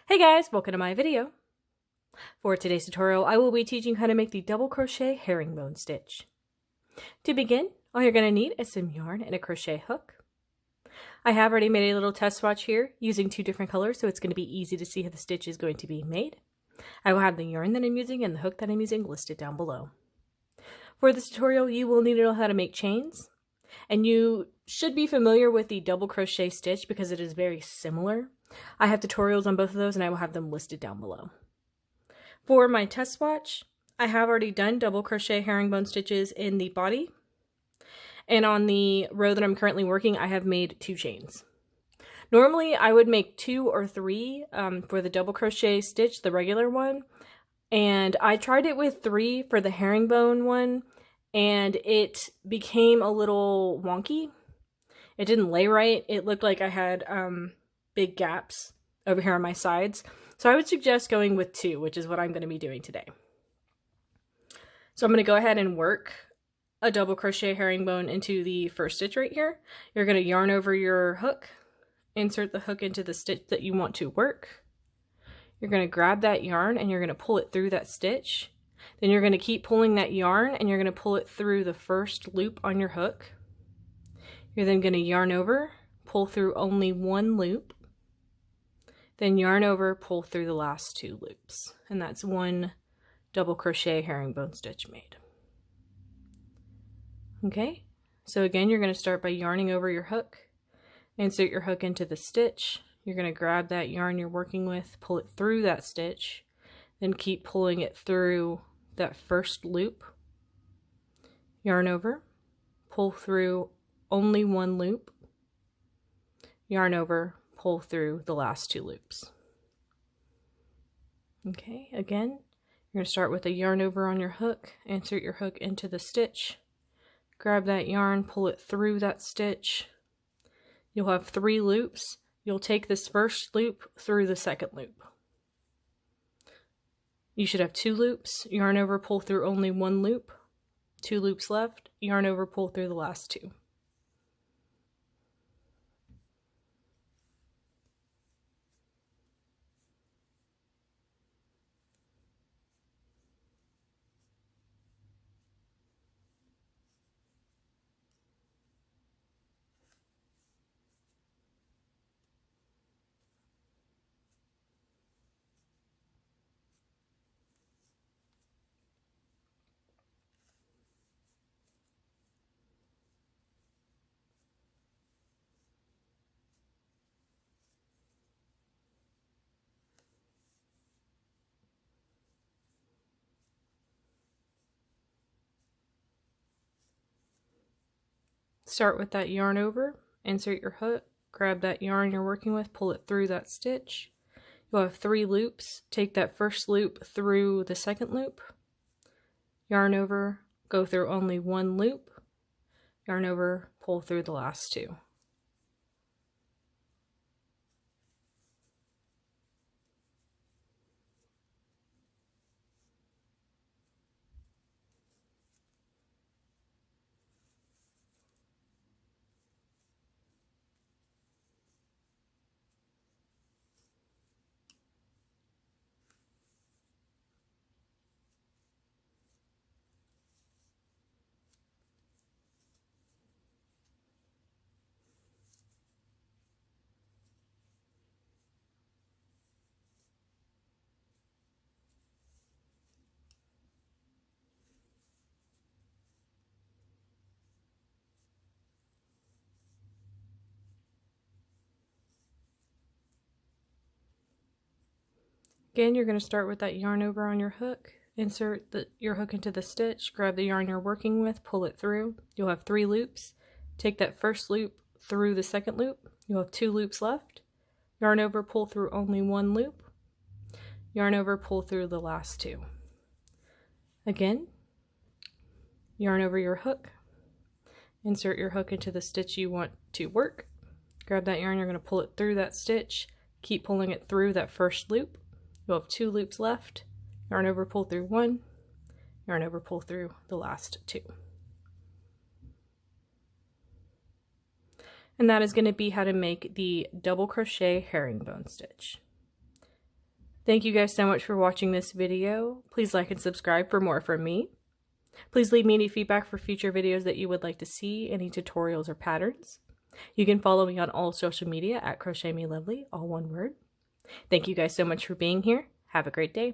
Hey guys, welcome to my video. For today's tutorial, I will be teaching how to make the double crochet herringbone stitch. To begin, all you're going to need is some yarn and a crochet hook. I have already made a little test swatch here using two different colors, so it's going to be easy to see how the stitch is going to be made. I will have the yarn that I'm using and the hook that I'm using listed down below. For this tutorial, you will need to know how to make chains, and you should be familiar with the double crochet stitch because it is very similar. I have tutorials on both of those and I will have them listed down below. For my test swatch, I have already done double crochet herringbone stitches in the body, and on the row that I'm currently working I have made 2 chains. Normally I would make 2 or 3 for the double crochet stitch, the regular one, and I tried it with 3 for the herringbone one and it became a little wonky. It didn't lay right. It looked like I had big gaps over here on my sides. So I would suggest going with 2, which is what I'm going to be doing today. So I'm going to go ahead and work a double crochet herringbone into the first stitch right here. You're going to yarn over your hook, insert the hook into the stitch that you want to work. You're going to grab that yarn and you're going to pull it through that stitch. Then you're going to keep pulling that yarn and you're going to pull it through the first loop on your hook. You're then going to yarn over, pull through only 1 loop, then yarn over, pull through the last 2 loops. And that's 1 double crochet herringbone stitch made. Okay, so again, you're going to start by yarning over your hook, insert your hook into the stitch. You're going to grab that yarn you're working with, pull it through that stitch, then keep pulling it through that first loop. Yarn over, pull through only 1 loop, yarn over, pull through the last 2 loops. Okay, again, you're going to start with a yarn over on your hook, insert your hook into the stitch, grab that yarn, pull it through that stitch. You'll have 3 loops. You'll take this first loop through the second loop. You should have 2 loops, yarn over, pull through only 1 loop, 2 loops left, yarn over, pull through the last 2. Start with that yarn over, insert your hook, grab that yarn you're working with, pull it through that stitch. You'll have 3 loops. Take that first loop through the second loop, yarn over, go through only 1 loop, yarn over, pull through the last 2. Again, you're going to start with that yarn over on your hook, insert your hook into the stitch, grab the yarn you're working with, pull it through. You'll have 3 loops. Take that first loop through the second loop. You'll have 2 loops left. Yarn over, pull through only 1 loop. Yarn over, pull through the last 2. Again, yarn over your hook, insert your hook into the stitch you want to work. Grab that yarn, you're going to pull it through that stitch, keep pulling it through that first loop. You'll have 2 loops left, yarn over, pull through 1, yarn over, pull through the last 2. And that is going to be how to make the double crochet herringbone stitch. Thank you guys so much for watching this video. Please like and subscribe for more from me. Please leave me any feedback for future videos that you would like to see, any tutorials or patterns. You can follow me on all social media at crochetmelovely, all one word. Thank you guys so much for being here. Have a great day.